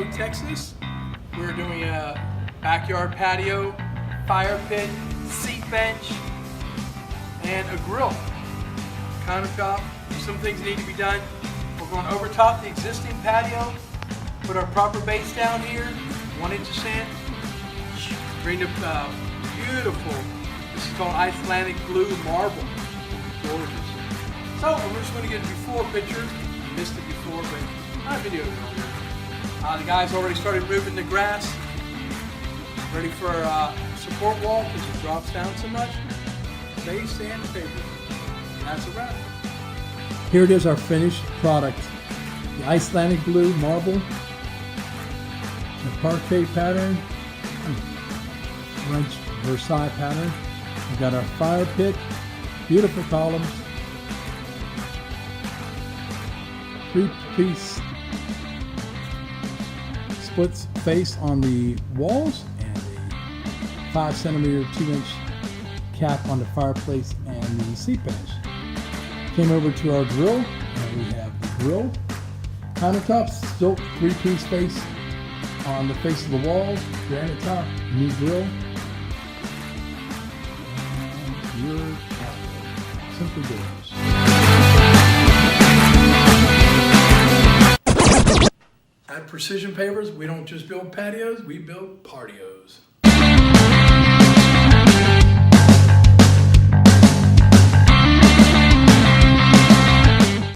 Plano, Texas. We're doing a backyard patio, fire pit, seat bench, and a grill. Countertop, some things need to be done. We're going to overtop the existing patio, put our proper base down here, 1 inch of sand, bring the beautiful, this is called Icelandic blue marble. Gorgeous. So we're just going to get a before picture. I missed it before, but I videoed it earlier. The guys already started moving the grass, ready for a support wall because it drops down so much. Base and paper. And that's a wrap. Here it is, our finished product. The Icelandic blue marble, the parquet pattern, French Versailles pattern. We've got our fire pit, beautiful columns, 3-piece splits face on the walls, and a 5 centimeter 2-inch cap on the fireplace and the seat bench. Came over to our grill, and we have the grill countertops, still 3-piece face on the face of the wall, granite top, new grill. And your patio, simply doors. At Precision Pavers, we don't just build patios, we build partios.